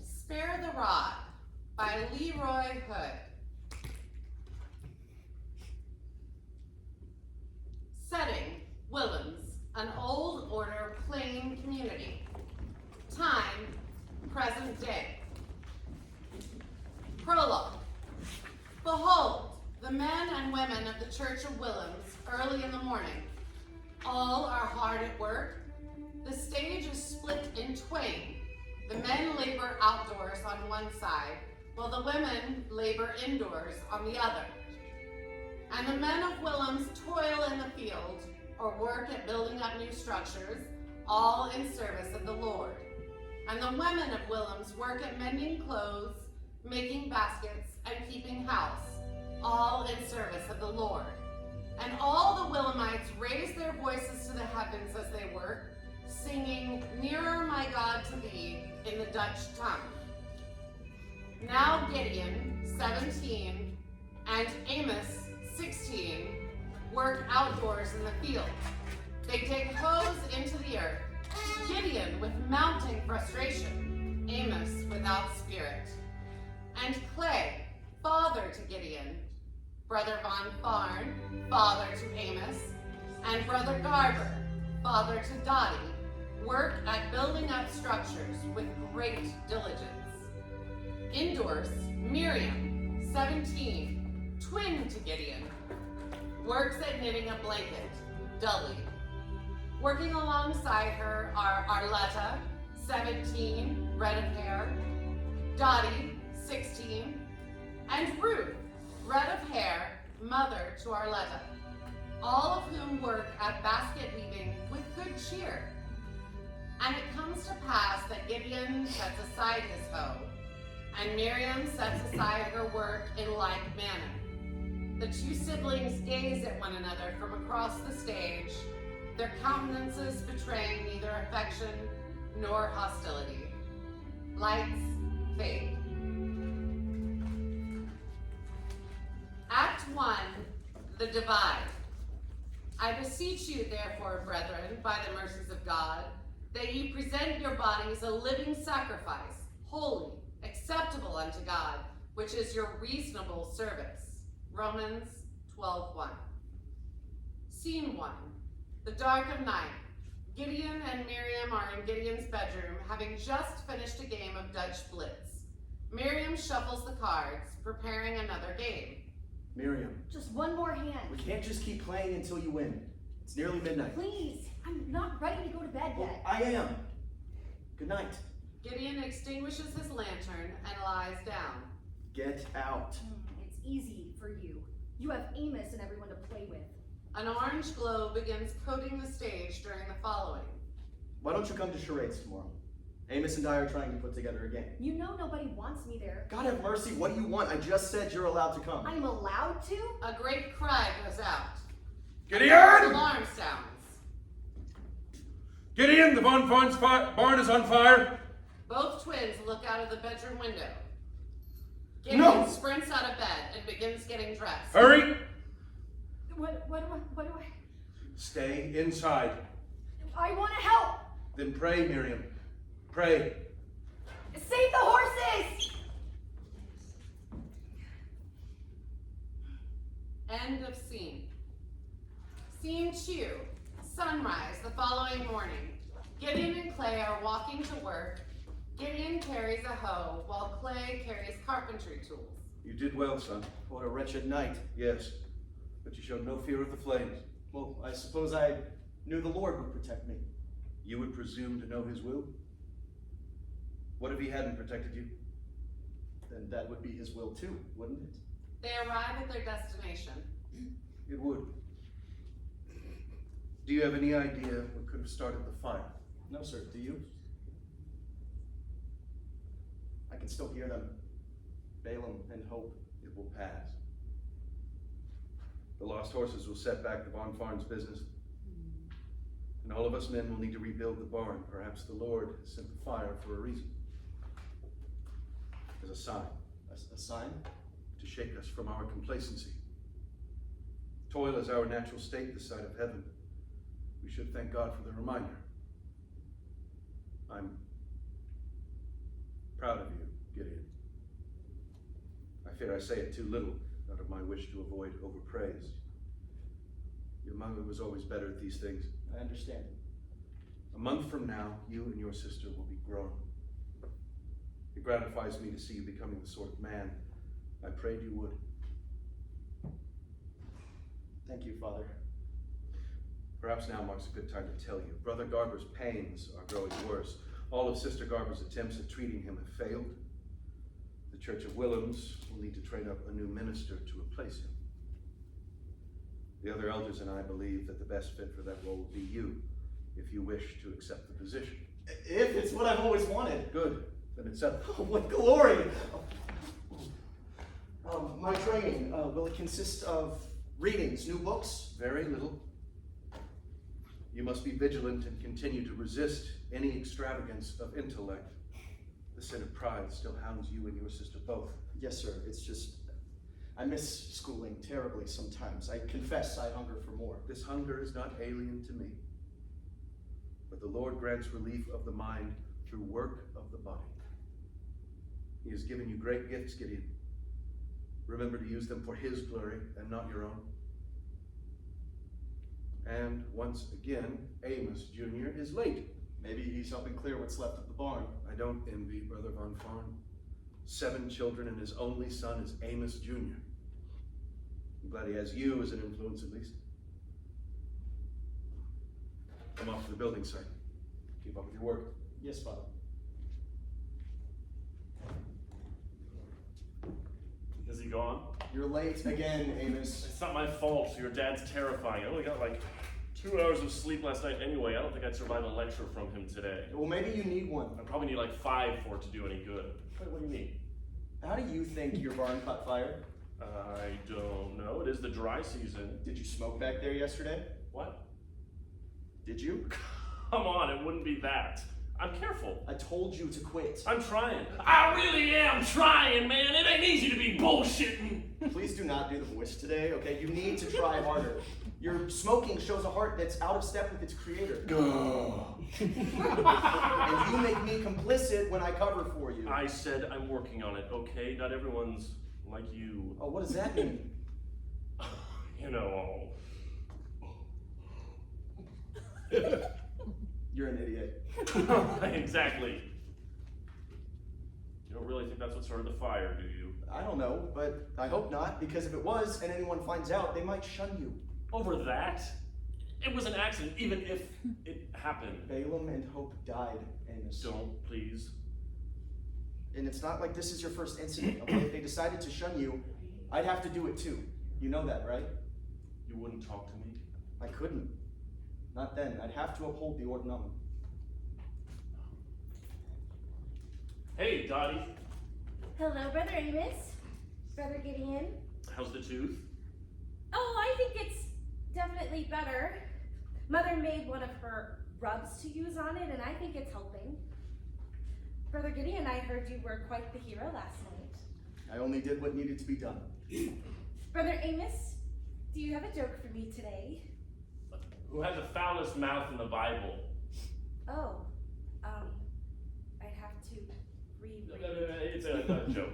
Spare the Rod by Leroy Hood. Setting, Willems, an old order plain community. Time, present day. Prologue. Behold, the men and women of the Church of Willems early in the morning. All are hard at work. The stage is split in twain. The men labor outdoors on one side, while the women labor indoors on the other. And the men of Willems toil in the field, or work at building up new structures, all in service of the Lord. And the women of Willems work at mending clothes, making baskets, and keeping house, all in service of the Lord. And all the Willemites raise their voices to the heavens as they work, singing, "Nearer, my God, to thee," in the Dutch tongue. Now Gideon, 17, and Amos, 16, work outdoors in the field. They dig hoes into the earth. Gideon with mounting frustration, Amos without spirit. And Clay, father to Gideon, Brother Von Farn, father to Amos, and Brother Garber, father to Dottie, work at building up structures with great diligence. Indoors, Miriam, 17, twin to Gideon, works at knitting a blanket, dully. Working alongside her are Arletta, 17, red of hair, Dottie, 16, and Ruth, red of hair, mother to Arletta, all of whom work at basket weaving with good cheer. And it comes to pass that Gideon sets aside his hoe, and Miriam sets aside her work in like manner. The two siblings gaze at one another from across the stage, their countenances betraying neither affection nor hostility. Lights fade. Act 1, the divide. I beseech you, therefore, brethren, by the mercies of God, that ye present your bodies a living sacrifice, holy, acceptable unto God, which is your reasonable service. Romans 12:1. Scene 1, the dark of night. Gideon and Miriam are in Gideon's bedroom, having just finished a game of Dutch Blitz. Miriam shuffles the cards, preparing another game. Miriam. Just one more hand. We can't just keep playing until you win. It's nearly midnight. Please, I'm not ready to go to bed yet. I am. Good night. Gideon extinguishes his lantern and lies down. Get out. It's easy for you. You have Amos and everyone to play with. An orange glow begins coating the stage during the following. Why don't you come to charades tomorrow? Amos and I are trying to put together a game. You know nobody wants me there. God have mercy, what do you want? I just said you're allowed to come. I'm allowed to? A great cry goes out. Gideon! Alarm sounds. Gideon, the Von Farn's barn is on fire. Both twins look out of the bedroom window. Gideon No! sprints out of bed and begins getting dressed. Hurry! What do I? Stay inside. I want to help! Then pray, Miriam. Pray. Save the horses! End of scene. Scene 2, sunrise the following morning. Gideon and Clay are walking to work. Gideon carries a hoe while Clay carries carpentry tools. You did well, son. What a wretched night. Yes, but you showed no fear of the flames. Well, I suppose I knew the Lord would protect me. You would presume to know his will? What if he hadn't protected you? Then that would be his will too, wouldn't it? They arrive at their destination. It would. Do you have any idea what could have started the fire? No, sir. Do you? I can still hear them. Balaam and hope. It will pass. The lost horses will set back the Von Farn's business. And all of us men will need to rebuild the barn. Perhaps the Lord sent the fire for a reason. As a sign. A sign? To shake us from our complacency. Toil is our natural state this side of heaven. we should thank God for the reminder. I'm proud of you, Gideon. I fear I say it too little, out of my wish to avoid overpraise. Your mother was always better at these things. I understand. A month from now, you and your sister will be grown. It gratifies me to see you becoming the sort of man I prayed you would. Thank you, Father. Perhaps now marks a good time to tell you. Brother Garber's pains are growing worse. All of Sister Garber's attempts at treating him have failed. The Church of Willems will need to train up a new minister to replace him. The other elders and I believe that the best fit for that role will be you, if you wish to accept the position. If it's what I've always wanted. Good, then it's settled. Oh, what glory! My training, will it consist of readings, new books? Very little. You must be vigilant and continue to resist any extravagance of intellect. The sin of pride still hounds you and your sister both. Yes, sir. It's just, I miss schooling terribly sometimes. I confess I hunger for more. This hunger is not alien to me, but the Lord grants relief of the mind through work of the body. He has given you great gifts, Gideon. Remember to use them for His glory and not your own. And once again, Amos Jr. is late. Maybe he's helping clear what's left of the barn. I don't envy Brother Von Farn. 7 children, and his only son is Amos Jr. I'm glad he has you as an influence at least. I'm off to the building site. Keep up with your work. Yes, Father. Is he gone? You're late again, Amos. It's not my fault. Your dad's terrifying. I only got like 2 hours of sleep last night anyway. I don't think I'd survive a lecture from him today. Well, maybe you need one. I probably need like 5 for it to do any good. What do you mean? How do you think your barn caught fire? I don't know. It is the dry season. Did you smoke back there yesterday? What? Did you? Come on, it wouldn't be that. I'm careful. I told you to quit. I'm trying. I really am trying, man. It ain't easy to be bullshitting. Please do not do the voice today, okay? You need to try harder. Your smoking shows a heart that's out of step with its creator. And you make me complicit when I cover for you. I said I'm working on it, okay? Not everyone's like you. Oh, what does that mean? You know. You're an idiot. Exactly. You don't really think that's what started the fire, do you? I don't know, but I hope not, because if it was and anyone finds out, they might shun you. Over that? It was an accident, even if it happened. Balaam and Hope died, Amos. Don't, please. And it's not like this is your first incident, okay? If they decided to shun you, I'd have to do it too. You know that, right? You wouldn't talk to me? I couldn't. Not then. I'd have to uphold the ordinum. Hey, Dottie. Hello, Brother Amos. Brother Gideon. How's the tooth? Oh, I think it's definitely better. Mother made one of her rubs to use on it, and I think it's helping. Brother Gideon, I heard you were quite the hero last night. I only did what needed to be done. Brother Amos, do you have a joke for me today? Who had the foulest mouth in the Bible? Oh, I'd have to reread. It's a joke.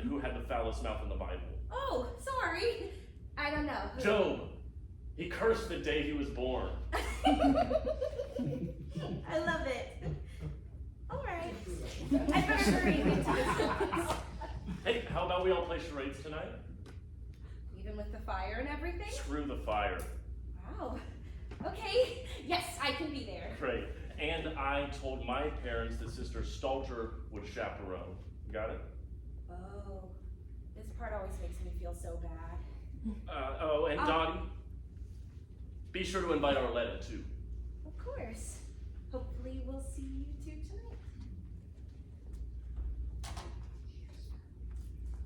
Who had the foulest mouth in the Bible? Oh, sorry. I don't know. Job. He cursed the day he was born. I love it. All right. I better hurry into this. Hey, how about we all play charades tonight? Even with the fire and everything? Screw the fire. Wow. Okay. Yes, I can be there. Great. And I told my parents that Sister Stalter would chaperone. Got it? Oh, this part always makes me feel so bad. And Dottie, be sure to invite Arletta too. Of course. Hopefully we'll see you two tonight.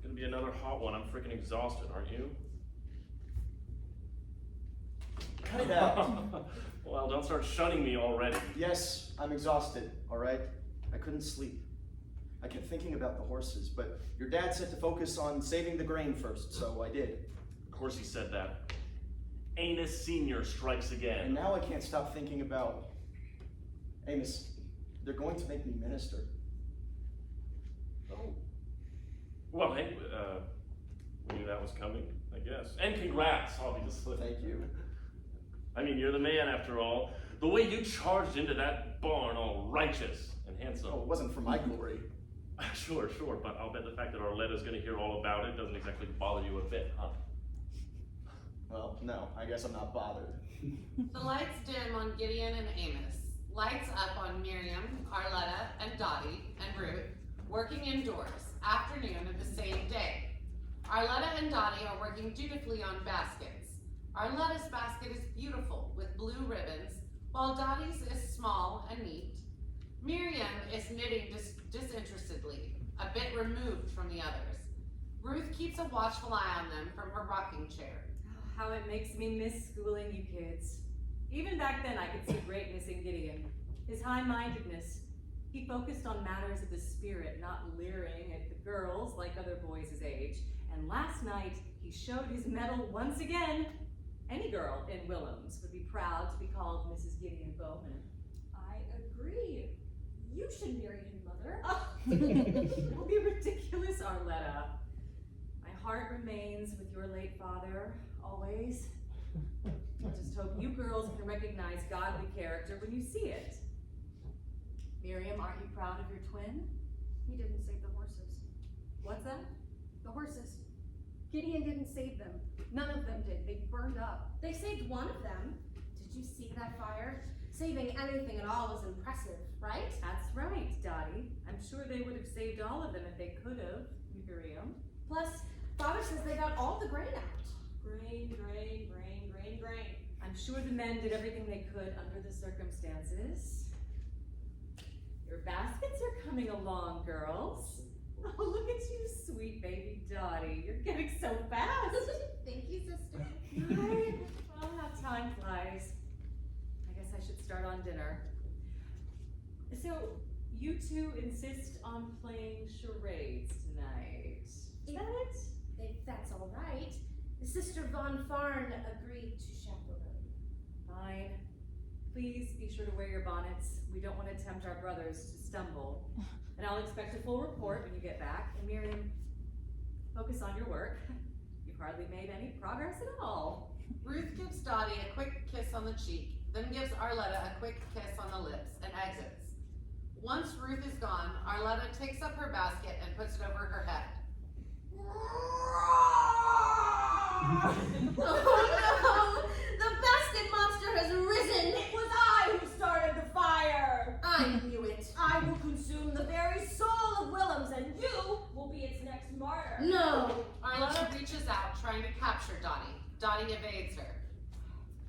Gonna be another hot one. I'm freaking exhausted, aren't you? Cut it out. Well, don't start shunning me already. Yes, I'm exhausted, all right? I couldn't sleep. I kept thinking about the horses, but your dad said to focus on saving the grain first, so I did. Of course he said that. Amos Sr. strikes And again. now I can't stop thinking about Amos. They're going to make me minister. Oh. Well, hey, we knew that was coming, I guess. And congrats, obviously. Thank you. I mean, you're the man after all. The way you charged into that barn all righteous and handsome. Oh, it wasn't for my glory. Sure, but I'll bet the fact that Arletta's gonna hear all about it doesn't exactly bother you a bit, huh? Well, no, I guess I'm not bothered. The lights dim on Gideon and Amos. Lights up on Miriam, Arletta, and Dottie, and Ruth, working indoors, afternoon of the same day. Arletta and Dottie are working dutifully on baskets. Arletta's basket is beautiful with blue ribbons, while Dottie's is small and neat. Miriam is knitting disinterestedly, a bit removed from the others. Ruth keeps a watchful eye on them from her rocking chair. Oh, how it makes me miss schooling you kids. Even back then I could see greatness in Gideon. His high-mindedness. He focused on matters of the spirit, not leering at the girls like other boys his age. And last night, he showed his mettle once again. Any girl in Willems would be proud to be called Mrs. Gideon Bowman. I agree. You should marry him, Mother. Oh, don't be ridiculous, Arletta. My heart remains with your late father, always. I just hope you girls can recognize godly character when you see it. Miriam, aren't you proud of your twin? He didn't save the horses. What's that? The horses. Gideon didn't save them. None of them did. They burned up. They saved one of them. Did you see that fire? Saving anything at all is impressive, right? That's right, Dottie. I'm sure they would have saved all of them if they could have, Miriam. Plus, Father says they got all the grain out. Grain. I'm sure the men did everything they could under the circumstances. Your baskets are coming along, girls. Oh, look at you, sweet baby Dottie. You're getting so fast. Thank you, sister. Right? Well, how time flies. I guess I should start on dinner. So, you two insist on playing charades tonight. Is that it? If that's all right. Sister Von Farn agreed to chaperone. Fine. Please be sure to wear your bonnets. We don't want to tempt our brothers to stumble. And I'll expect a full report when you get back. And Miriam, focus on your work. You've hardly made any progress at all. Ruth gives Dottie a quick kiss on the cheek, then gives Arletta a quick kiss on the lips and exits. Once Ruth is gone, Arletta takes up her basket and puts it over her head. Oh no! The basket monster has risen! It was I who started the fire! I knew it. I will consume the very soul of Willems, and you will be its next martyr. No! Arletta reaches out, trying to capture Dottie. Dottie evades her.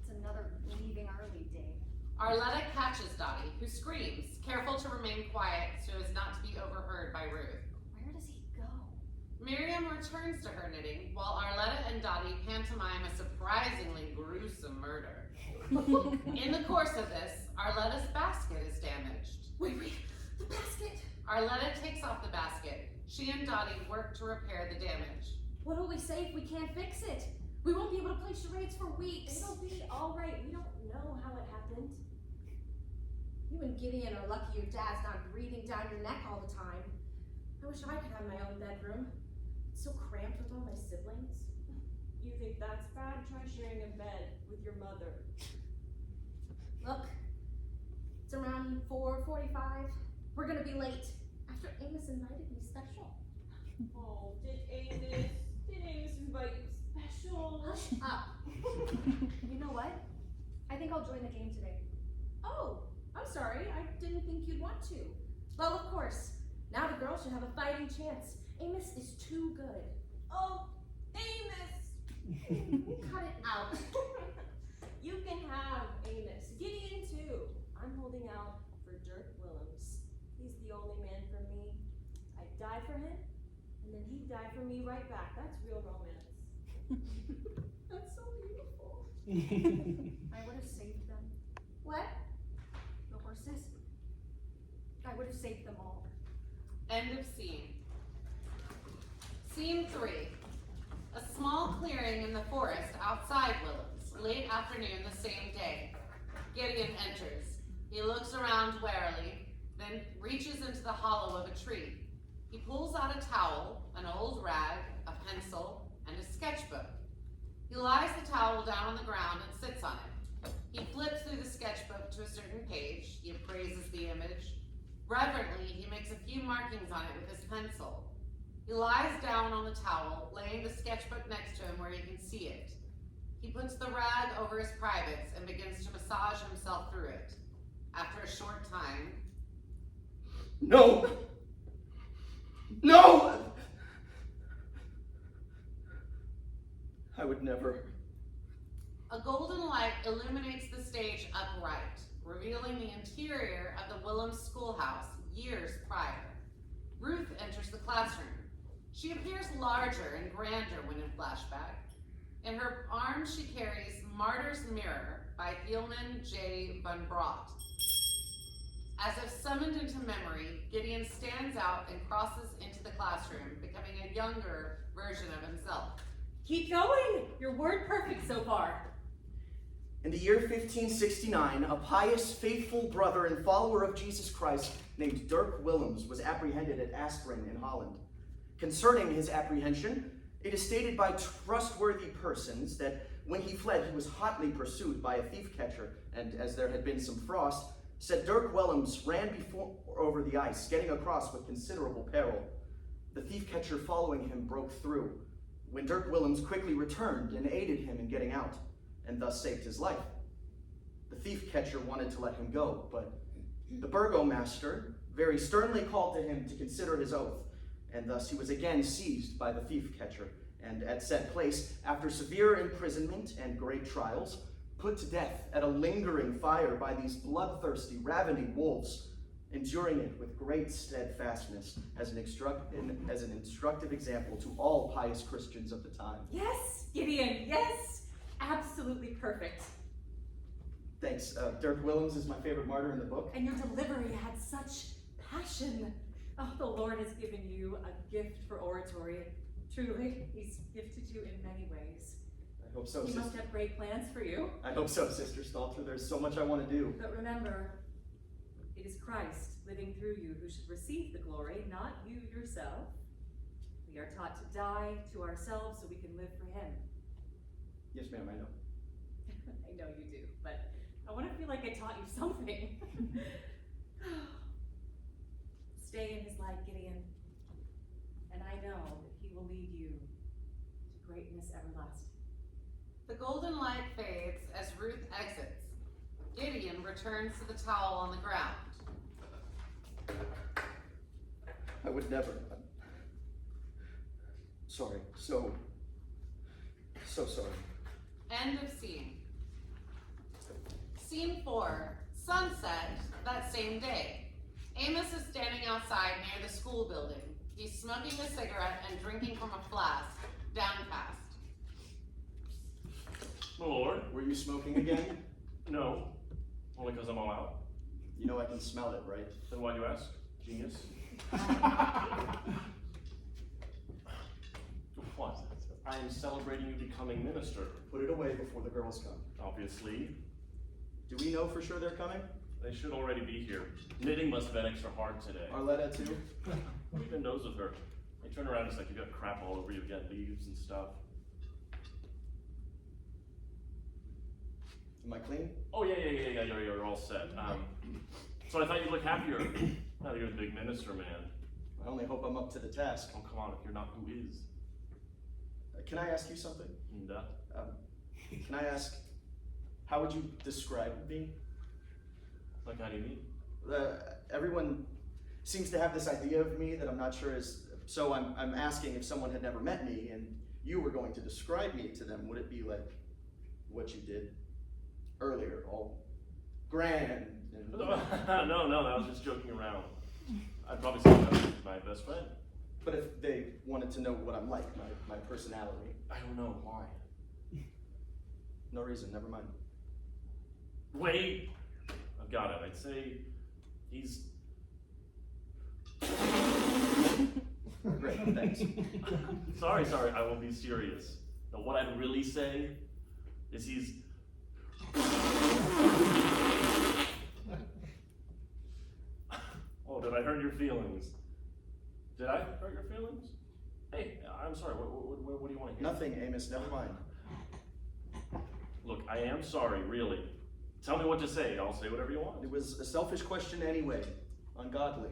It's another leaving early day. Arletta catches Dottie, who screams, careful to remain quiet so as not to be overheard by Ruth. Where does he go? Miriam returns to her knitting, while Arletta and Dottie pantomime a surprisingly gruesome murder. In the course of this, Arletta's basket is damaged. Wait, the basket! Arletta takes off the basket. She and Dottie work to repair the damage. What will we say if we can't fix it? We won't be able to play charades for weeks. It'll be alright. We don't know how it happened. You and Gideon are lucky your dad's not breathing down your neck all the time. I wish I could have my own bedroom. It's so cramped with all my siblings. You think that's bad? Try sharing a bed with your mother. Look, it's around 4:45. We're gonna be late. After Amos invited me special. Oh, did Amos invite you special? Hush up. You know what? I think I'll join the game today. Oh, I'm sorry. I didn't think you'd want to. Well, of course. Now the girls should have a fighting chance. Amos is too good. Oh, Amos! Cut it out. You can have Amos. Gideon too. I'm holding out for Dirk Willems. He's the only man for me. I'd die for him, and then he'd die for me right back. That's real romance. That's so beautiful. I would have saved them. What? The horses. I would have saved them all. End of scene. Scene 3. A small clearing in the forest outside Willems, late afternoon the same day. Gideon enters. He looks around warily, then reaches into the hollow of a tree. He pulls out a towel, an old rag, a pencil, and a sketchbook. He lies the towel down on the ground and sits on it. He flips through the sketchbook to a certain page. He appraises the image. Reverently, he makes a few markings on it with his pencil. He lies down on the towel, laying the sketchbook next to him where he can see it. He puts the rag over his privates and begins to massage himself through it. After a short time, No! No! I would never. a golden light illuminates the stage upright, revealing the interior of the Willems schoolhouse years prior. Ruth enters the classroom. She appears larger and grander when in flashback. In her arms, she carries Martyr's Mirror by Thielman J. Van Brott. As if summoned into memory, Gideon stands out and crosses into the classroom, becoming a younger version of himself. Keep going! You're word perfect so far. In the year 1569, a pious, faithful brother and follower of Jesus Christ named Dirk Willems was apprehended at Asperen in Holland. Concerning his apprehension, it is stated by trustworthy persons that when he fled, he was hotly pursued by a thief catcher, and as there had been some frost, said Dirk Willems ran before over the ice, getting across with considerable peril. The thief catcher following him broke through, when Dirk Willems quickly returned and aided him in getting out, and thus saved his life. The thief catcher wanted to let him go, but the burgomaster very sternly called to him to consider his oath, and thus he was again seized by the thief catcher, and at said place, after severe imprisonment and great trials, put to death at a lingering fire by these bloodthirsty, ravening wolves, enduring it with great steadfastness as an instructive example to all pious Christians of the time. Yes, Gideon, yes! Absolutely perfect. Thanks. Dirk Willems is my favorite martyr in the book. And your delivery had such passion. Oh, the Lord has given you a gift for oratory. Truly, he's gifted you in many ways. I hope so, He sister. must have great plans for you. I hope so, Sister Stalter. There's so much I want to do. But remember, it is Christ living through you who should receive the glory, not you yourself. We are taught to die to ourselves so we can live for him. Yes, ma'am, I know. I know you do, but I want to feel like I taught you something. Stay in his light, Gideon, and I know that he will lead you to greatness everlasting. The golden light fades as Ruth exits. Gideon returns to the towel on the ground. I would never. Sorry. So sorry. End of scene. Scene 4, sunset that same day. Amos is standing outside near the school building. He's smoking a cigarette and drinking from a flask, downcast. My lord? Were you smoking again? No. Only because I'm all out. You know I can smell it, right? Then why do you ask? Genius. What? I am celebrating you becoming minister. Put it away before the girls come. Obviously. Do we know for sure they're coming? They should already be here. Knitting must have been extra hard today. Arletta too? What even knows of her? They turn around, it's like you got crap all over you again, leaves and stuff. Am I clean? Oh yeah, you're all set. So I thought you'd look happier. Now that you're the big minister, man. I only hope I'm up to the task. Oh come on, if you're not, who is? Can I ask you something? Duh. Can I ask, how would you describe me? Like how do you mean? Everyone seems to have this idea of me that I'm not sure is, so I'm asking if someone had never met me and you were going to describe me to them, would it be like what you did earlier, all grand and... No, that was just joking around. I'd probably say that was my best friend. But if they wanted to know what I'm like, my personality. I don't know why. No reason, never mind. Wait, I've got it. I'd say he's. Great, thanks. Sorry, I will be serious. Now, what I'd really say is he's Oh, did I hurt your feelings? Did I hurt your feelings? Hey, I'm sorry, what do you want to hear? Nothing, Amos, never mind. Look, I am sorry, really. Tell me what to say, I'll say whatever you want. It was a selfish question anyway. Ungodly.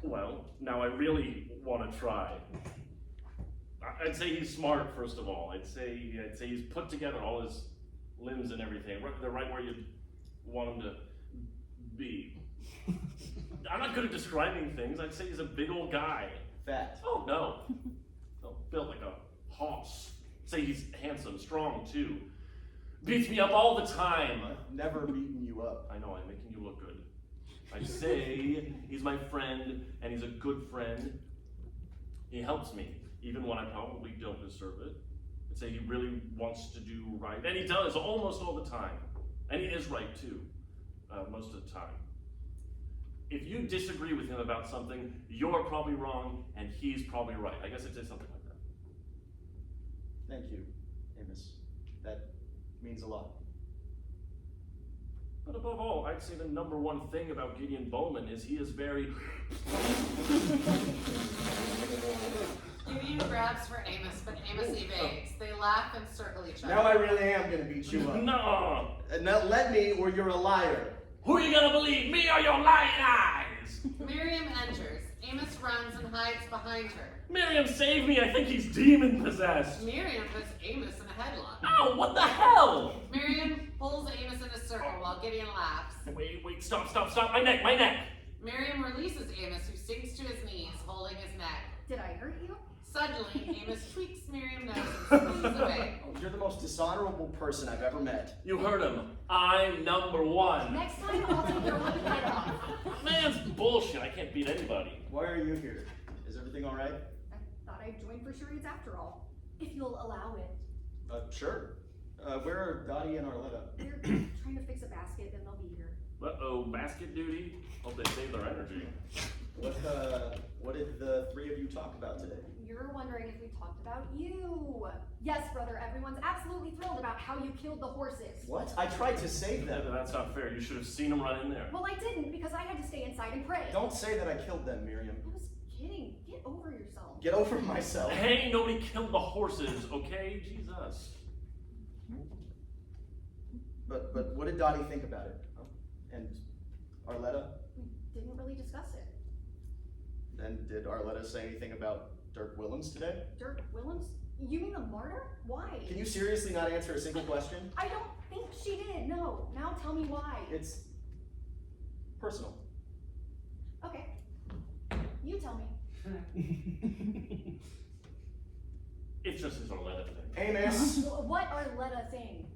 Well, now I really want to try. I'd say he's smart, first of all. I'd say he's put together all his limbs and everything. They're right where you'd want him to be. I'm not good at describing things. I'd say he's a big old guy. Fat. Oh, no. No, built like a hoss. Say he's handsome, strong, too. Beats me up all the time. I've never beaten you up. I know, I'm making you look good. I say he's my friend, and he's a good friend. He helps me, even when I probably don't deserve it. I'd say he really wants to do right, and he does almost all the time. And he is right, too, most of the time. If you disagree with him about something, you're probably wrong, and he's probably right. I guess I'd say something like that. Thank you, Amos. That means a lot. But above all, I'd say the number one thing about Gideon Bowman is he is very... Gideon grabs for Amos, but Amos evades. They laugh and circle each other. Now I really am gonna beat you up. No! Now let me, or you're a liar. Who are you gonna believe, me or your lying eyes? Miriam enters. Amos runs and hides behind her. Miriam, save me! I think he's demon-possessed! Miriam puts Amos in a headlock. Oh, what the hell? Miriam pulls Amos in a circle while Gideon laughs. Wait, stop, my neck! Miriam releases Amos, who sinks to his knees, holding his neck. Did I hurt you? Suddenly, Amos tweaks Miriam's nose and squeezes away. Oh, you're the most dishonorable person I've ever met. You heard him. I'm number one. Next time I'll take your one head off. Man's bullshit. I can't beat anybody. Why are you here? Is everything all right? I thought I'd join for charades after all. If you'll allow it. Sure. Where are Dottie and Arletta? They're trying to fix a basket, then they'll be here. Uh-oh, basket duty? Hope they save their energy. What did the three of you talk about today? You're wondering if we talked about you. Yes, brother, everyone's absolutely thrilled about how you killed the horses. What? I tried to save them. That's not fair. You should have seen him run in there. Well, I didn't because I had to stay inside and pray. Don't say that I killed them, Miriam. I was kidding. Get over yourself. Get over myself. Hey, nobody killed the horses, okay? Jesus. But what did Dottie think about it? Huh? And Arletta? We didn't really discuss it. And did Arletta say anything about Dirk Willems today? Dirk Willems? You mean the martyr? Why? Can you seriously not answer a single question? I don't think she did, no. Now tell me why. It's personal. Okay. You tell me. It's just his Arletta thing. Amos! What Arletta thing?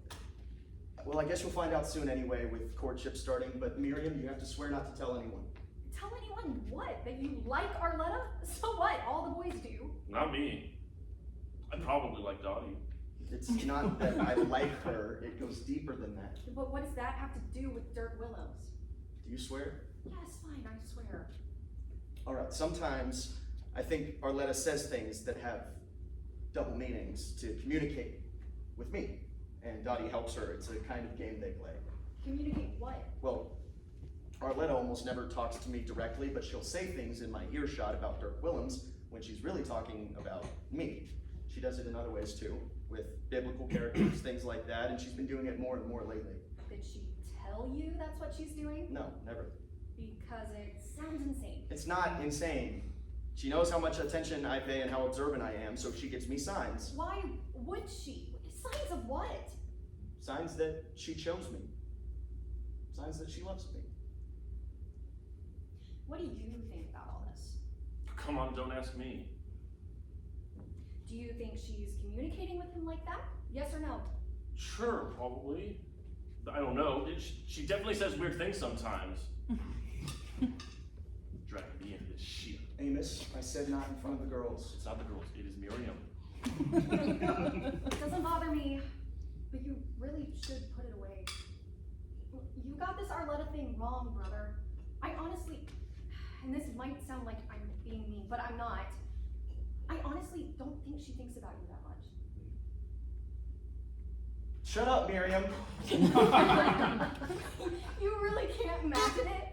Well, I guess you'll find out soon anyway with courtship starting, but Miriam, you have to swear not to tell anyone. Tell anyone what? That you like Arletta? So what? All the boys do. Not me. I probably like Dottie. It's not that I like her, it goes deeper than that. But what does that have to do with Dirk Willems? Do you swear? Yes, fine, I swear. Alright, sometimes I think Arletta says things that have double meanings to communicate with me. And Dottie helps her. It's a kind of game they play. Communicate what? Well, Arletta almost never talks to me directly, but she'll say things in my earshot about Dirk Willems when she's really talking about me. She does it in other ways too, with biblical characters, things like that, and she's been doing it more and more lately. Did she tell you that's what she's doing? No, never. Because it sounds insane. It's not insane. She knows how much attention I pay and how observant I am, so she gives me signs. Why would she? Signs of what? Signs that she chose me. Signs that she loves me. What do you think about all this? Come on, don't ask me. Do you think she's communicating with him like that? Yes or no? Sure, probably. I don't know. She definitely says weird things sometimes. Dragging me into this shit. Amos, I said not in front of the girls. It's not the girls, it is Miriam. It doesn't bother me, but you really should put it away. You got this Arletta thing wrong, brother. I honestly, and this might sound like I'm being mean, but I'm not. I honestly don't think she thinks about you that much. Shut up, Miriam. You really can't imagine it?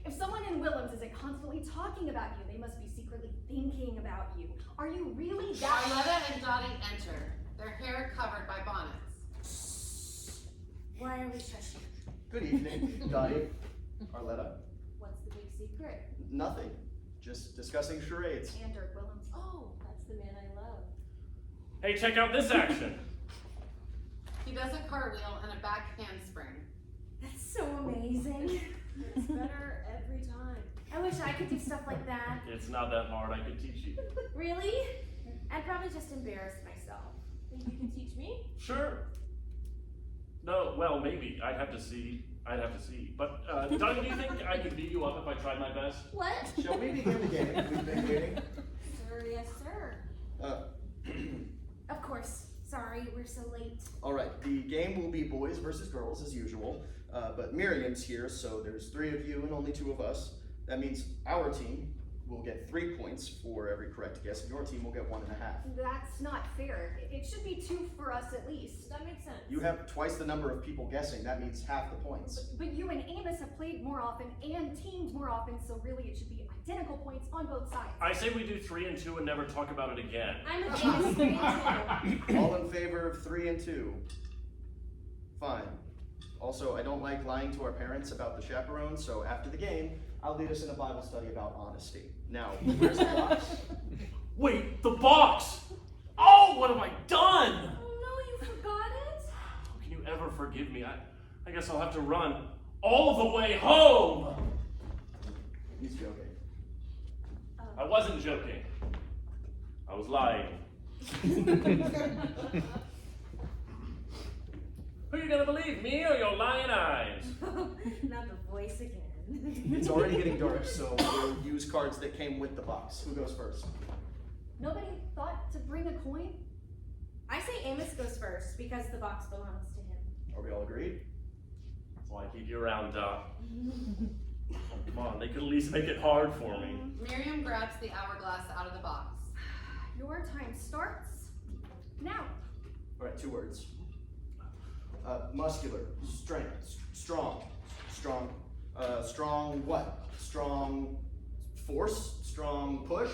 If someone in Willems isn't constantly talking about you, they must be secretly thinking about you. Are you really that... Arletta and Dottie enter, their hair covered by bonnets. Why are we shushing? Good evening, Dottie. Arletta. What's the big secret? Nothing. Just discussing charades. And Dirk Willems. Oh, that's the man I love. Hey, check out this action. He does a cartwheel and a back handspring. That's so amazing. It's better every time. I wish I could do stuff like that. It's not that hard, I could teach you. Really? I'd probably just embarrass myself. Think you can teach me? Sure. No, well, maybe. I'd have to see. But, Dottie, do you think I could beat you up if I tried my best? What? Shall we begin the game? We've been waiting. Sir, yes, sir. Of course. Sorry, we're so late. All right, the game will be boys versus girls as usual, but Miriam's here, so there's 3 of you and only 2 of us. That means our team will get 3 points for every correct guess, and your team will get 1.5. That's not fair. It should be 2 for us at least. That makes sense. You have twice the number of people guessing. That means half the points. But you and Amos have played more often and teamed more often, so really it should be identical points on both sides. I say we do 3 and 2 and never talk about it again. I'm against 3 and 2. All in favor of 3 and 2? Fine. Also, I don't like lying to our parents about the chaperone, so after the game, I'll lead us in a Bible study about honesty. Now, where's the box? Wait, the box! Oh, what have I done? Oh no, you forgot it? How can you ever forgive me? I guess I'll have to run all the way home! He's joking. I wasn't joking. I was lying. Who are you gonna believe, me or your lying eyes? Not the voice again. It's already getting dark, so we'll use cards that came with the box. Who goes first? Nobody thought to bring a coin? I say Amos goes first because the box belongs to him. Are we all agreed? That's why I keep you around, Doc. Come on, they could at least make it hard for me. Miriam grabs the hourglass out of the box. Your time starts now. All right, 2 words. Muscular, strength, strong, strong what? Strong force, strong push,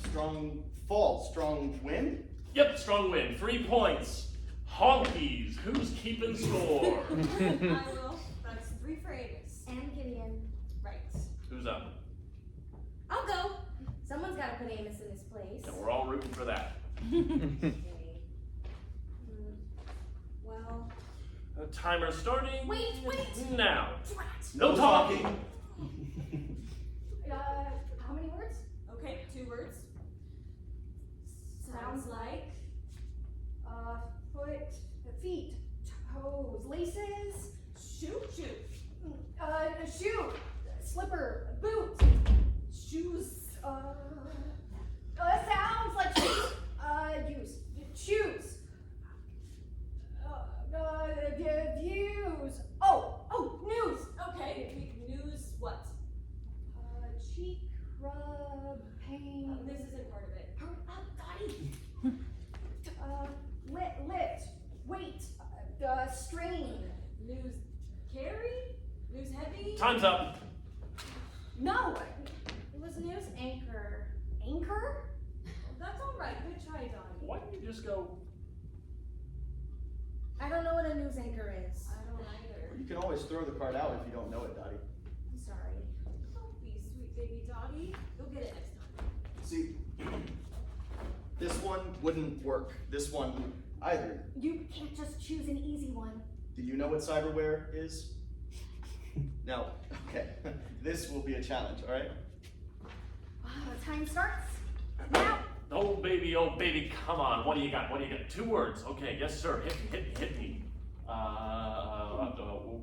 strong fall, strong wind? Yep, strong win. 3 points. Honkies, who's keeping score? I will. That's 3 for Amos. And Gideon. Right. Who's up? I'll go. Someone's got to put Amos in his place. And we're all rooting for that. Okay. Well. Timer starting. Wait. Now. Drat. No talking. How many words? Okay, 2 words. Sounds like Foot, feet, toes, laces, shoe. shoe, slipper, boot, shoes, sounds like shoes, shoes, views, news, Okay, news what? cheek rub, pain, This isn't part of it. hurry up, Dottie, lift, weight, strain, News carry? News heavy? Time's up. no, It was news anchor. anchor, That's alright. Good try, Donnie. Why don't you just go? I don't know what a news anchor is. I don't either. You can always throw the card out if you don't know it, Dottie. I'm sorry. Don't be sweet baby Dottie. You'll get it next time. See, this one wouldn't work. This one either. you can't just choose an easy one. Do you know what cyberware is? No. Okay. This will be a challenge, all right? Time starts now. Oh baby, come on. What do you got? 2 words. Okay, yes sir. Hit me.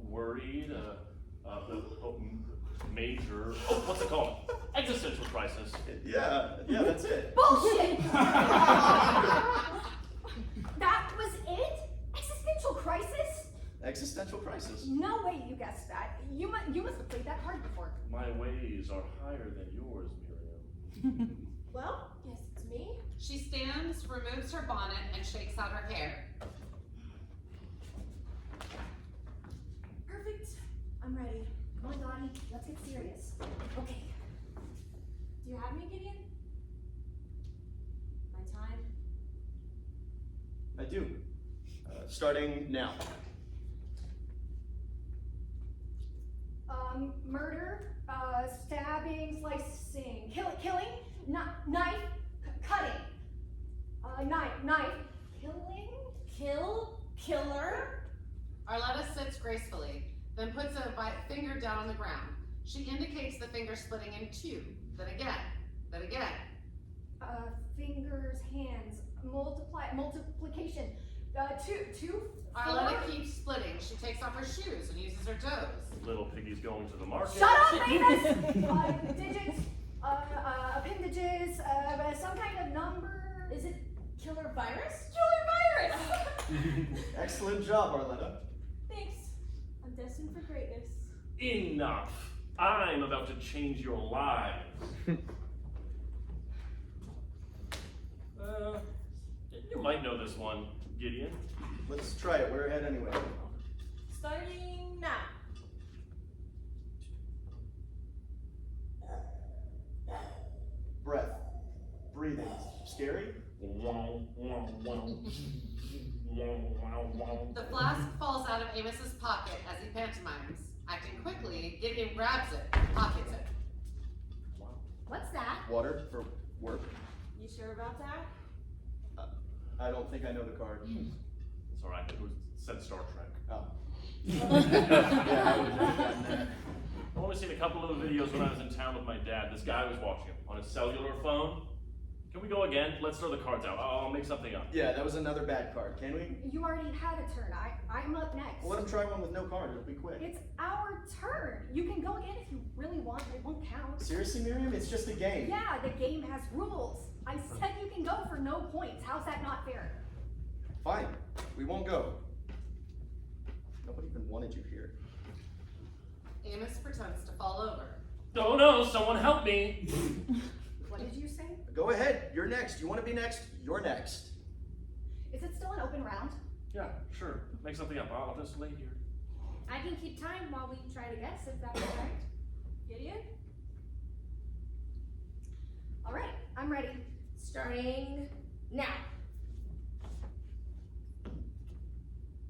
Worried. Major. Oh, what's it called? Existential crisis. Yeah, that's it. Bullshit! That was it? Existential crisis? Existential crisis. No way you guessed that. You must have played that card before. My ways are higher than yours, Miriam. Well, guess it's me. She stands, removes her bonnet, and shakes out her hair. Perfect. I'm ready. Come on, Dottie, let's get serious. Okay. Do you have me, Gideon? My time? I do. Starting now. Murder, stabbing, slicing, killing, knife, cutting, knife, killing, Killer? Arletta sits gracefully, then puts a finger down on the ground. She indicates the finger splitting in two. Then again. fingers, hands, multiplication, two, Arletta four. keeps splitting. She takes off her shoes and uses her toes. Little piggy's going to the market. Shut up, Amos! Digits, appendages, some kind of number. Is it killer virus? Killer virus! Excellent job, Arletta. Thanks. I'm destined for greatness. Enough. I'm about to change your lives. You might know this one, Gideon. Let's try it. We're ahead anyway. Starting now. Breath. Breathing. Scary? The flask falls out of Amos's pocket as he pantomimes. Acting quickly, Gideon grabs it and pockets it. What's that? Water for work. You sure about that? I don't think I know the card. It's alright, it was said Star Trek. Oh. I've only seen a couple of videos when I was in town with my dad. This guy was watching him on his cellular phone. Can we go again? Let's throw the cards out. I'll make something up. Yeah, that was another bad card. Can we? You already had a turn. I'm up next. Well, let him try one with no card. It'll be quick. It's our turn. You can go again if you really want, but it won't count. Seriously, Miriam? It's just a game. Yeah, the game has rules. I said you can go for no points. How's that not fair? Fine. We won't go. Nobody even wanted you here. Amos pretends to fall over. Oh no, someone help me! What did you say? Go ahead. You're next. You want to be next? You're next. Is it still an open round? Yeah, sure. Make something up. I'll just lay here. I can keep time while we try to guess if that's right. Gideon? All right, I'm ready. Starting now.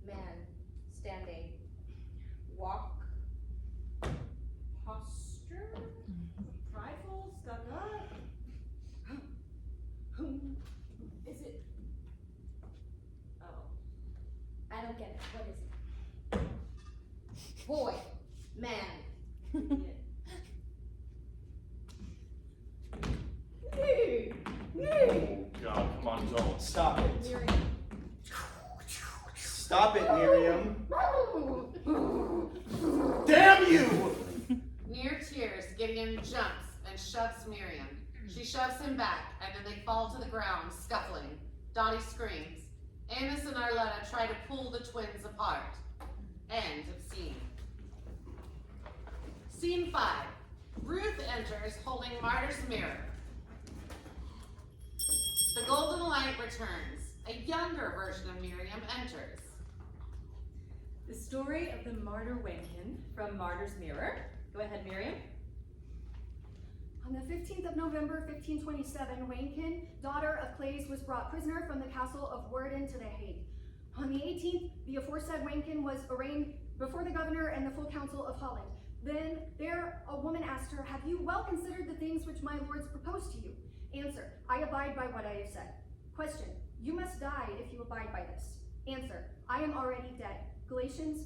Man, standing, walk, posture, Prideful? Stuck up? Is it? Oh. I don't get it. What is it? Boy, man. Oh God, come on, don't. Stop it. Miriam. Stop it, Miriam. Damn you! Near tears, Gideon jumps and shoves Miriam. She shoves him back, and then they fall to the ground, scuffling. Dottie screams. Amos and Arletta try to pull the twins apart. End of scene. Scene 5. Ruth enters holding Martyr's mirror. The golden light returns. A younger version of Miriam enters. The story of the martyr Wenken from Martyr's Mirror. Go ahead, Miriam. On the 15th of November, 1527, Wenken, daughter of Claes, was brought prisoner from the castle of Woerden to The Hague. On the 18th, the aforesaid Wenken was arraigned before the governor and the full council of Holland. Then there a woman asked her, "Have you well considered the things which my lords propose to you?" Answer, "I abide by what I have said." Question, "You must die if you abide by this." Answer, "I am already dead." Galatians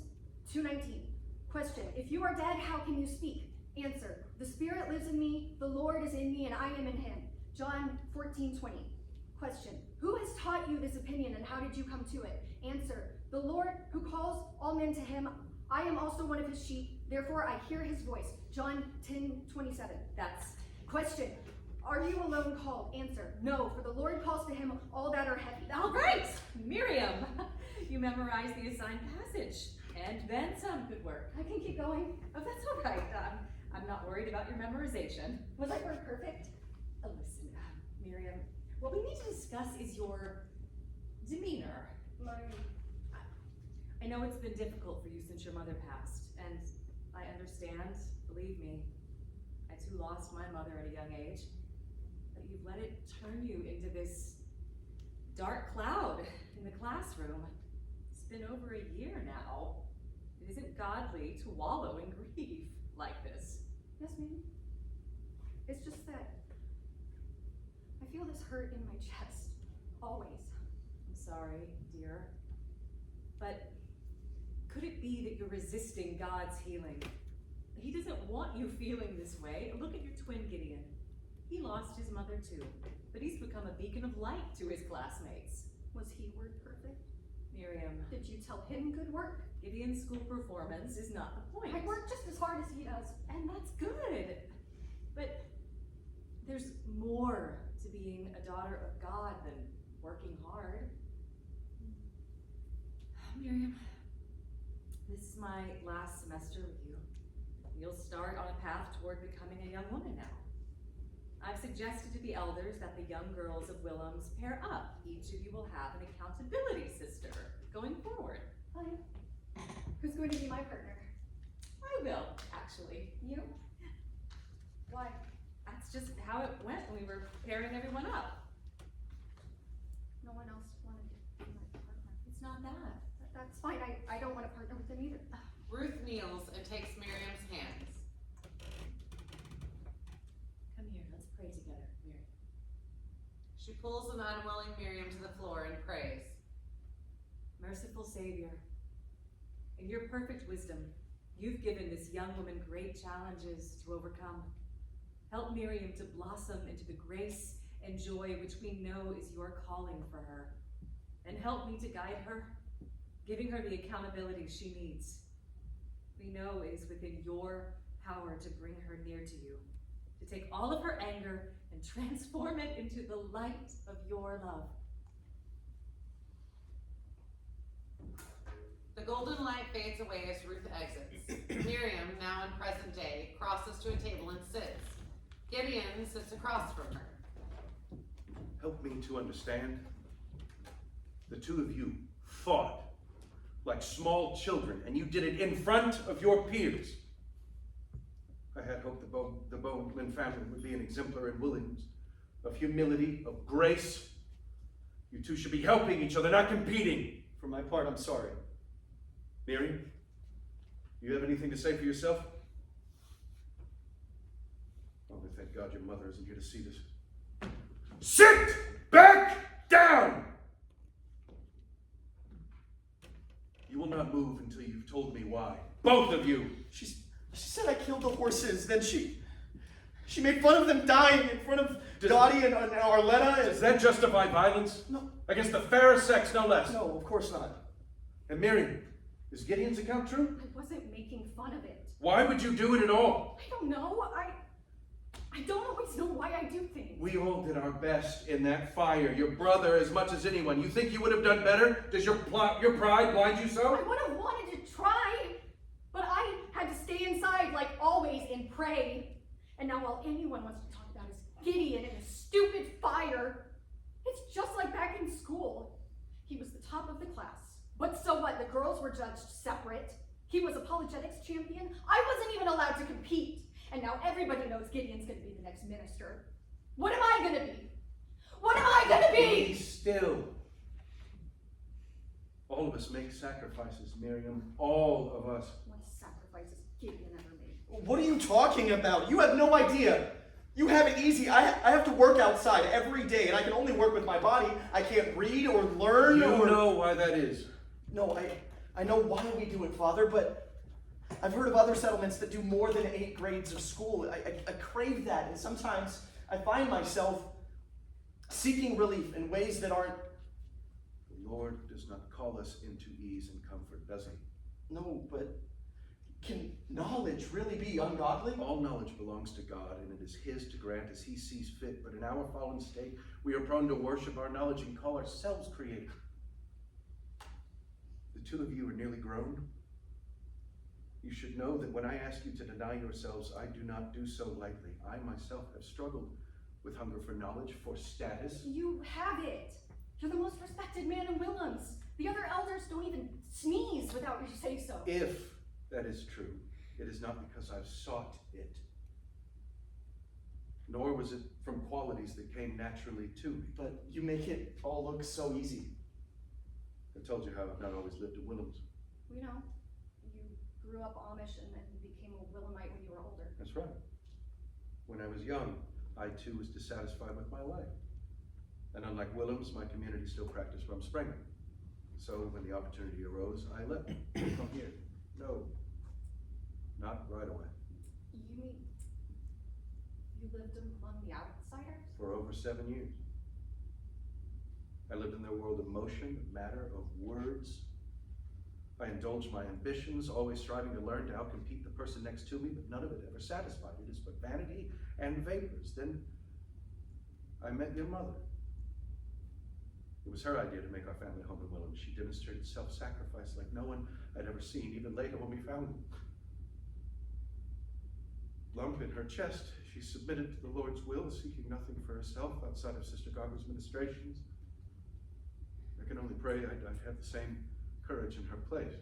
2:19. Question, "If you are dead, how can you speak?" Answer, "The Spirit lives in me, the Lord is in me, and I am in him." John 14:20. Question, "Who has taught you this opinion, and how did you come to it?" Answer, "The Lord who calls all men to him. I am also one of his sheep, therefore I hear his voice." John 10:27. That's Question, "Are you alone called?" Answer, "No, for the Lord calls to him all that are heavy." all right, Miriam. You memorized the assigned passage, and then some. Good work. I can keep going. Oh, that's all right. I'm not worried about your memorization. Was I word perfect? Listen, Miriam, What we need to discuss is your demeanor. I know it's been difficult for you since your mother passed, and I understand, believe me. I too lost my mother at a young age, but you've let it turn you into this dark cloud in the classroom. It's been over a year now. It isn't godly to wallow in grief like this. Yes, ma'am. It's just that I feel this hurt in my chest, always. I'm sorry, dear, but could it be that you're resisting God's healing? He doesn't want you feeling this way. Look at your twin Gideon. He lost his mother too, but he's become a beacon of light to his classmates. Was he word perfect? Miriam, Did you tell him good work? Gideon's school performance is not the point. I work just as hard as he does. And that's good. But there's more to being a daughter of God than working hard. Miriam, this is my last semester with you. You'll start on a path toward becoming a young woman now. I've suggested to the elders that the young girls of Willems pair up. Each of you will have an accountability sister going forward. Fine. Who's going to be my partner? I will, actually. You? Why? That's just how it went when we were pairing everyone up. No one else wanted to be my partner. It's not that. That's fine. I don't want to partner with him either. Ruth kneels and takes Miriam's hands. Come here, let's pray together, Miriam. She pulls an unwilling Miriam to the floor and prays. Merciful Savior, in your perfect wisdom, you've given this young woman great challenges to overcome. Help Miriam to blossom into the grace and joy which we know is your calling for her. And help me to guide her, giving her the accountability she needs. We know it is within your power to bring her near to you, to take all of her anger and transform it into the light of your love. The golden light fades away as Ruth exits. Miriam, now in present day, crosses to a table and sits. Gideon sits across from her. Help me to understand. The two of you fought like small children, and you did it in front of your peers. I had hoped the Bowman family would be an exemplar in Williams of humility, of grace. You two should be helping each other, not competing. For my part, I'm sorry. Miriam, you have anything to say for yourself? Oh, thank God your mother isn't here to see this. Sit back down! You will not move until you've told me why. Both of you! She said I killed the horses, then she made fun of them dying in front of Dottie and Arletta. Does that justify violence? No. Against the fairest sex, no less. No, of course not. And Miriam, is Gideon's account true? I wasn't making fun of it. Why would you do it at all? I don't know. I don't always know why I do things. We all did our best in that fire. Your brother as much as anyone. You think you would have done better? Does your pride blind you so? I would have wanted to try, but I had to stay inside like always and pray. And now all anyone wants to talk about is Gideon and his stupid fire. It's just like back in school. He was the top of the class. But so what? The girls were judged separate. He was apologetics champion. I wasn't even allowed to compete. And now everybody knows Gideon's going to be the next minister. What am I going to be? What am I going to Be be? still. All of us make sacrifices, Miriam. All of us. What sacrifices Gideon ever made? What are you talking about? You have no idea. You have it easy. I have to work outside every day, and I can only work with my body. I can't read or learn. You know why that is. No, I know why we do it, Father, but I've heard of other settlements that do more than 8 grades of school. I crave that, and sometimes I find myself seeking relief in ways that aren't... The Lord does not call us into ease and comfort, does he? No, but can knowledge really be ungodly? All knowledge belongs to God, and it is his to grant as he sees fit. But in our fallen state, we are prone to worship our knowledge and call ourselves creator. The two of you are nearly grown. You should know that when I ask you to deny yourselves, I do not do so lightly. I myself have struggled with hunger for knowledge, for status. You have it. You're the most respected man in Willems. The other elders don't even sneeze without you say so. If that is true, it is not because I've sought it, nor was it from qualities that came naturally to me. But you make it all look so easy. I told you how I've not always lived in Willems. You know, you grew up Amish and then became a Willemite when you were older. That's right. When I was young, I too was dissatisfied with my life. And unlike Willems, my community still practiced rumspringa. So when the opportunity arose, I left. Come here. No, not right away. You mean you lived among the outsiders? For over 7 years. I lived in their world of motion, of matter, of words. I indulged my ambitions, always striving to learn to outcompete the person next to me, but none of it ever satisfied. It is but vanity and vapors. Then I met your mother. It was her idea to make our family home in Willems. She demonstrated self-sacrifice like no one I'd ever seen, even later when we found him. Lump in her chest, she submitted to the Lord's will, seeking nothing for herself outside of Sister Garber's ministrations. I can only pray I'd have the same courage in her place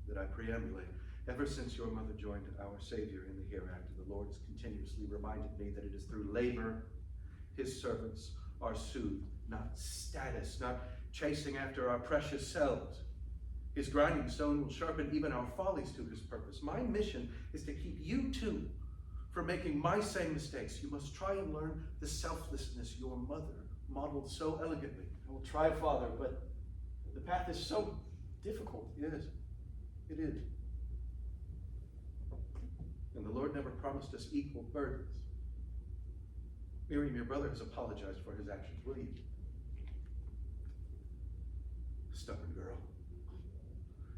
that I preambulate. Ever since your mother joined our Savior in the hereafter, the Lord has continuously reminded me that it is through labor His servants are soothed, not status, not chasing after our precious selves. His grinding stone will sharpen even our follies to His purpose. My mission is to keep you too from making my same mistakes. You must try and learn the selflessness your mother modeled so elegantly. I will try, Father, but the path is so difficult. Yes, it is. And the Lord never promised us equal burdens. Miriam, your brother has apologized for his actions, will you? Stubborn girl.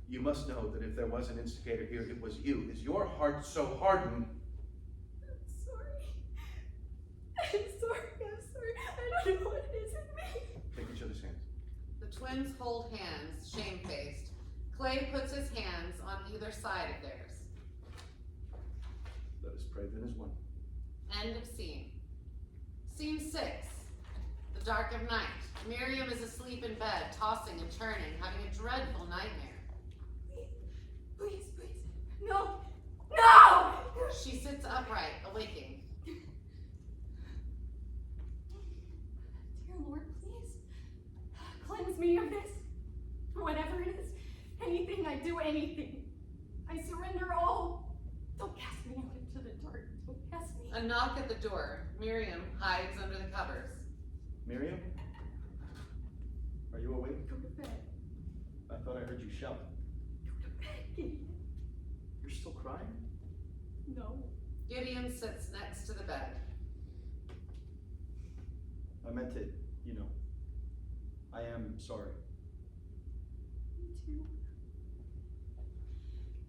You must know that if there was an instigator here, it was you. Is your heart so hardened? I'm sorry. I don't know what it is in me. Take each other's hands. The twins hold hands, shamefaced. Clay puts his hands on either side of theirs. Let us pray then as one. End of scene. Scene 6. The dark of night. Miriam is asleep in bed, tossing and turning, having a dreadful nightmare. Please. No! No! She sits upright, awaking. Dear Lord, please. Cleanse me of this. Whatever it is. Anything I do, anything. I surrender all. Don't cast me out into the dark. Don't cast me. A knock at the door. Miriam hides under the covers. Miriam? Are you awake? Go to bed. I thought I heard you shout. Go to bed, Gideon. You're still crying? No. Gideon sits next to the bed. I meant it, you know. I am sorry. Me too.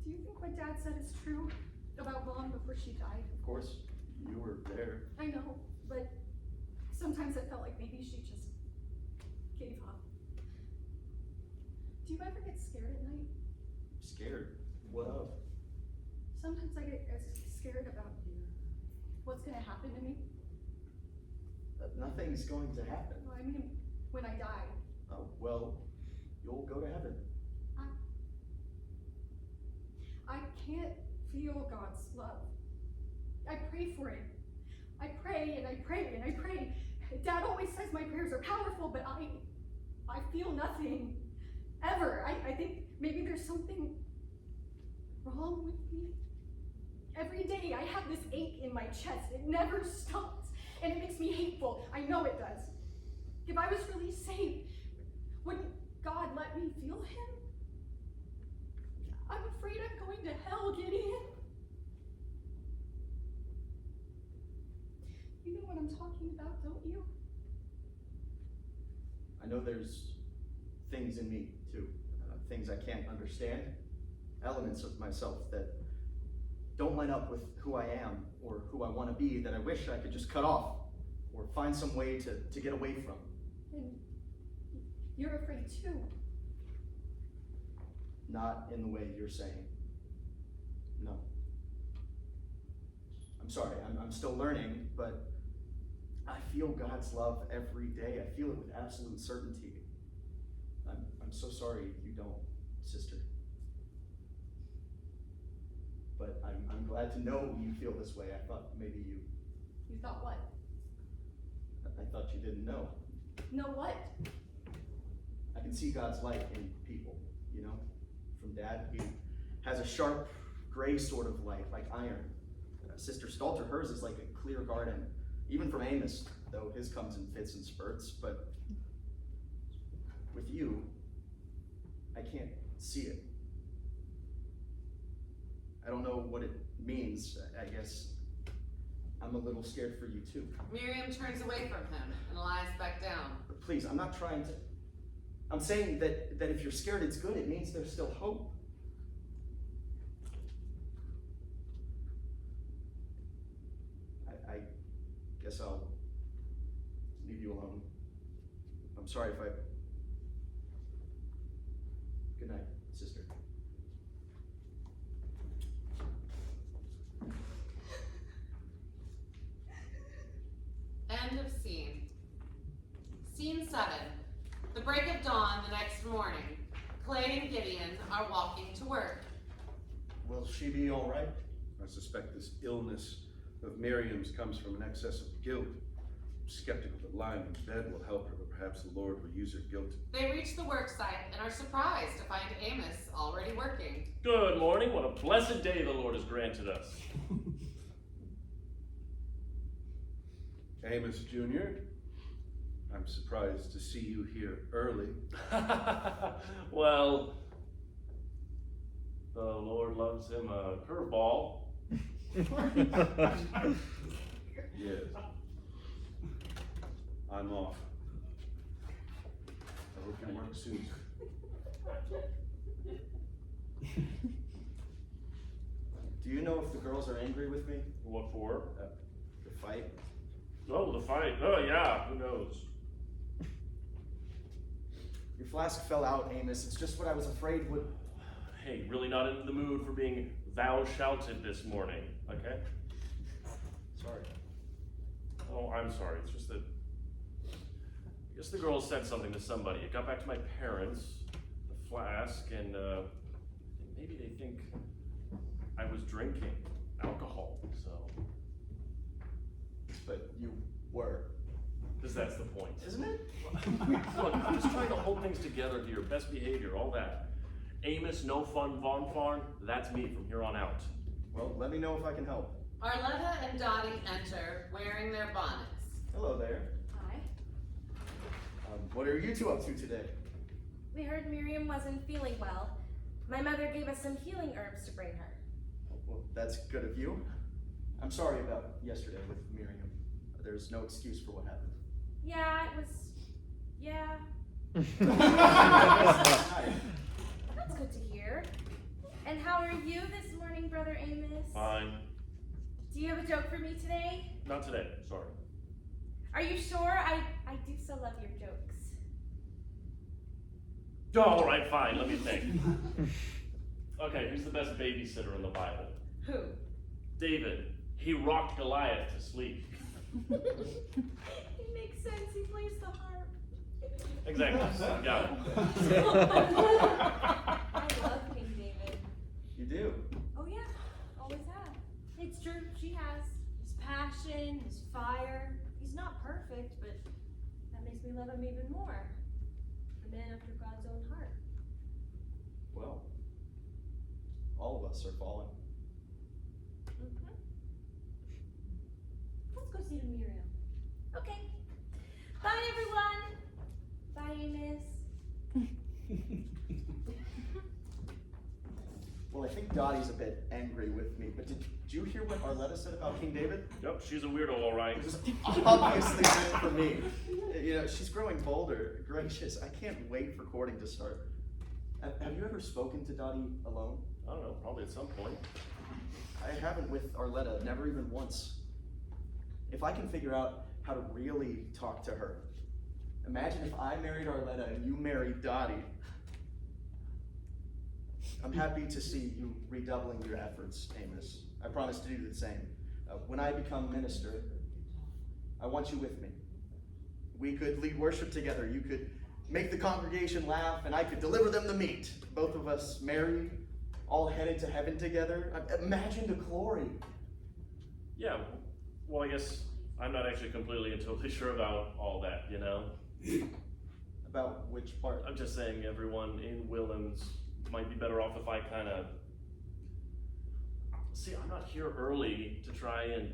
Do you think what Dad said is true about Mom before she died? Of course, you were there. I know, but sometimes it felt like maybe she just gave up. Do you ever get scared at night? Scared? What of? Sometimes I get scared about what's gonna happen to me. Nothing's going to happen. Well, I mean, when I die. Oh, well, you'll go to heaven. I can't feel God's love. I pray for it. I pray and I pray and I pray. Dad always says my prayers are powerful, but I feel nothing. Ever. I think maybe there's something wrong with me. Every day I have this ache in my chest. It never stops. And it makes me hateful. I know it does. If I was really saved, wouldn't God let me feel Him? I'm afraid I'm going to hell, Gideon. You know what I'm talking about, don't you? I know there's things in me, too. Things I can't understand. Elements of myself that don't line up with who I am or who I want to be that I wish I could just cut off or find some way to get away from. And you're afraid too. Not in the way you're saying. No. I'm sorry, I'm still learning, but I feel God's love every day. I feel it with absolute certainty. I'm so sorry you don't, sister. But I'm glad to know you feel this way. I thought maybe you thought what? I thought you didn't know. No what? I can see God's light in people, you know? From Dad, he has a sharp, gray sort of light, like iron. Sister Stalter, hers is like a clear garden. Even from Amos, though his comes in fits and spurts. But with you, I can't see it. I don't know what it means. I guess I'm a little scared for you too. Miriam turns away from him and lies back down. But please, I'm not trying to. I'm saying that if you're scared it's good, it means there's still hope. I guess I'll leave you alone. I'm sorry if I... Good night, sister. End of scene. Scene 7. The break of dawn the next morning. Clay and Gideon are walking to work. Will she be all right? I suspect this illness of Miriam's comes from an excess of guilt. I'm skeptical that lying in bed will help her, but perhaps the Lord will use her guilt. They reach the work site and are surprised to find Amos already working. Good morning. What a blessed day the Lord has granted us. Amos Jr., I'm surprised to see you here early. Well, the Lord loves him a curveball. Yes. I'm off. I hope you work soon. Do you know if the girls are angry with me? What for? The fight? Oh, the fight. Oh, yeah. Who knows? Your flask fell out, Amos. It's just what I was afraid would... Hey, really not in the mood for being thou shouted this morning, okay? Sorry. Oh, I'm sorry. It's just that I guess the girls said something to somebody. It got back to my parents, the flask, and maybe they think I was drinking alcohol, so. But you were. Because that's the point. Isn't it? Look, I'm just trying to hold things together here, best behavior, all that. Amos, no fun, Von Farn, that's me from here on out. Well, let me know if I can help. Arletta and Dottie enter wearing their bonnets. Hello there. Hi. What are you two up to today? We heard Miriam wasn't feeling well. My mother gave us some healing herbs to bring her. Well, that's good of you. I'm sorry about yesterday with Miriam. There's no excuse for what happened. Yeah, it was. Yeah. Hi. That's good to hear. And how are you this morning, Brother Amos? Fine. Do you have a joke for me today? Not today, sorry. Are you sure? I do so love your jokes. Oh, all right, fine, let me think. Okay, who's the best babysitter in the Bible? Who? David. He rocked Goliath to sleep. He makes sense. He plays the harp. Exactly, got it. I love King David. You do? Oh yeah, always have. It's true, she has. His passion, his fire. He's not perfect, but that makes me love him even more. A man after God's own heart. Well, all of us are fallen. Mm-hmm. Let's go see Miriam. Okay. Bye, everyone. Bye, Amos. Well, I think Dottie's a bit angry with me, but did you hear what Arletta said about King David? Yep, she's a weirdo, all right. It was obviously meant for me. You know, she's growing bolder. Gracious, I can't wait for courting to start. Have you ever spoken to Dottie alone? I don't know, probably at some point. I haven't with Arletta, never even once. If I can figure out how to really talk to her. Imagine if I married Arletta and you married Dottie. I'm happy to see you redoubling your efforts, Amos. I promise to do the same. When I become minister, I want you with me. We could lead worship together. You could make the congregation laugh, and I could deliver them the meat. Both of us married, all headed to heaven together. Imagine the glory. Yeah, well, I guess I'm not actually completely and totally sure about all that, you know? About which part? I'm just saying everyone in Willems might be better off if I kind of... See, I'm not here early to try and...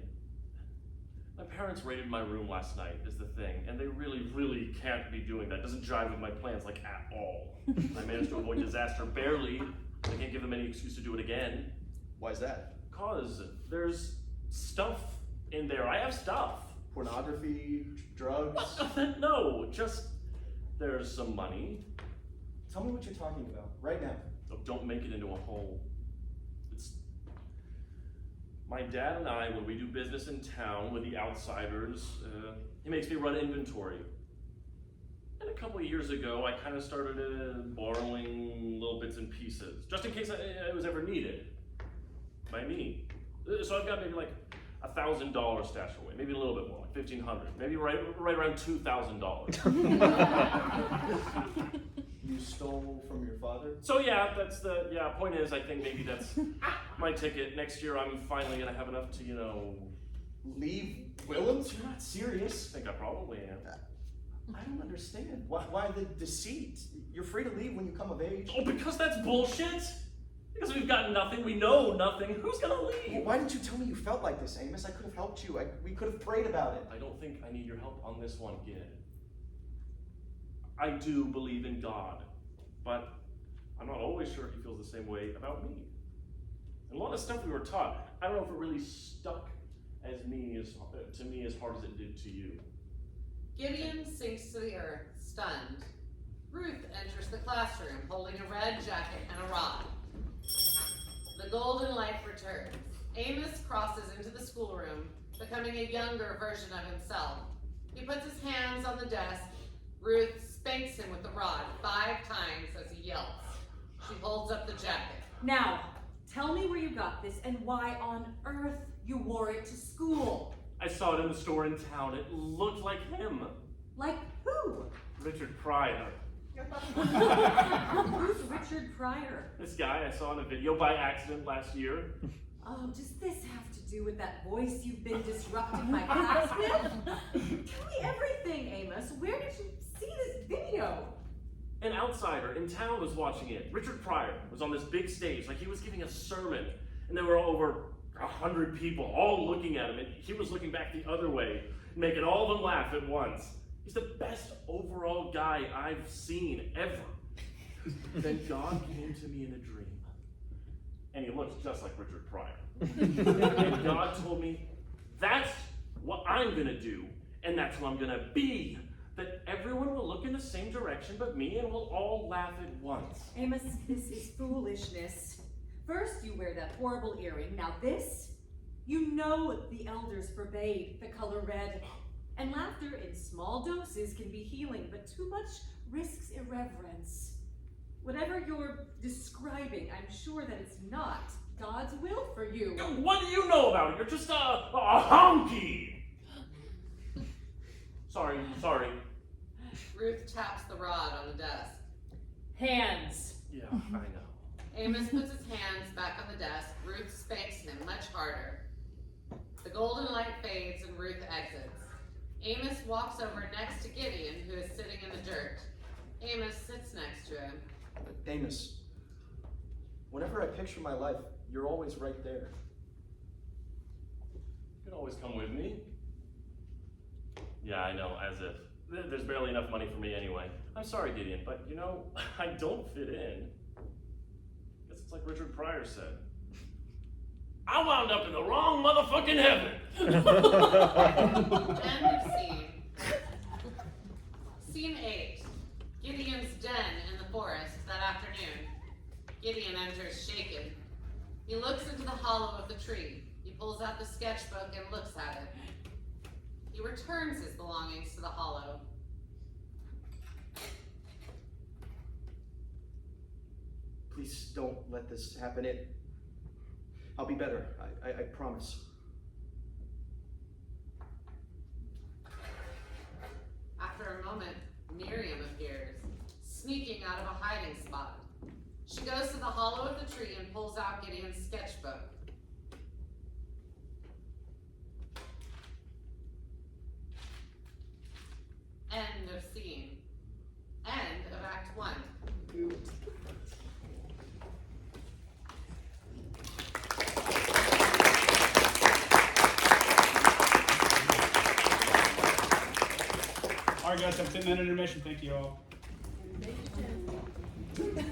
My parents raided my room last night, is the thing, and they really, really can't be doing that. It doesn't jive with my plans, like, at all. I managed to avoid disaster barely. I can't give them any excuse to do it again. Why is that? Cause there's stuff in there. I have stuff. Pornography, drugs? No, just there's some money. Tell me what you're talking about, right now. Look, don't make it into a hole. It's my dad and I, when we do business in town with the outsiders, he makes me run inventory. And a couple of years ago, I kind of started borrowing little bits and pieces, just in case it was ever needed by me. So I've got maybe like $1,000 stashed away, maybe a little bit more, like $1,500, maybe right around $2,000. You stole from your father? So yeah, point is, I think maybe that's my ticket. Next year, I'm finally gonna have enough to, Leave Willems? You're not serious. I think I probably am. I don't understand. Why the deceit? You're free to leave when you come of age. Oh, because that's bullshit? Because we've got nothing, we know nothing, who's gonna leave? Well, why didn't you tell me you felt like this, Amos? I could have helped you. We could have prayed about it. I don't think I need your help on this one, kid. I do believe in God, but I'm not always sure he feels the same way about me. And a lot of stuff we were taught, I don't know if it really stuck to me as hard as it did to you. Gideon sinks to the earth, stunned. Ruth enters the classroom, holding a red jacket and a rod. The golden light returns. Amos crosses into the schoolroom, becoming a younger version of himself. He puts his hands on the desk. Ruth spanks him with the rod 5 times as he yelps. She holds up the jacket. Now, tell me where you got this and why on earth you wore it to school. I saw it in the store in town. It looked like him. Like who? Richard Pryor. Who's Richard Pryor? This guy I saw in a video by accident last year. Oh, does this have to do with that voice you've been disrupting my class with? Tell me everything, Amos. Where did you see this video? An outsider in town was watching it. Richard Pryor was on this big stage, like he was giving a sermon, and there were over 100 people all looking at him, and he was looking back the other way, making all of them laugh at once. He's the best overall guy I've seen ever. Then God came to me in a dream, and he looks just like Richard Pryor. And God told me, that's what I'm gonna do, and that's who I'm gonna be. That everyone will look in the same direction but me, and we'll all laugh at once. Amos, this is foolishness. First you wear that horrible earring, now this? You know the elders forbade the color red. And laughter in small doses can be healing, but too much risks irreverence. Whatever you're describing, I'm sure that it's not God's will for you. What do you know about it? You're just a honky! Sorry. Ruth taps the rod on the desk. Hands. Yeah, I know. Amos puts his hands back on the desk. Ruth spanks him much harder. The golden light fades and Ruth exits. Amos walks over next to Gideon, who is sitting in the dirt. Amos sits next to him. Amos, whenever I picture my life, you're always right there. You can always come with me. Yeah, I know, as if. There's barely enough money for me anyway. I'm sorry, Gideon, but I don't fit in. Guess it's like Richard Pryor said. I wound up in the wrong motherfucking heaven. End of scene. Scene 8. Gideon's den in the forest that afternoon. Gideon enters shaken. He looks into the hollow of the tree. He pulls out the sketchbook and looks at it. He returns his belongings to the hollow. Please don't let this happen. I'll be better. I promise. After a moment, Miriam appears, sneaking out of a hiding spot. She goes to the hollow of the tree and pulls out Gideon's sketchbook. End of scene. End of Act 1. All right, guys, have a 10-minute intermission. Thank you all.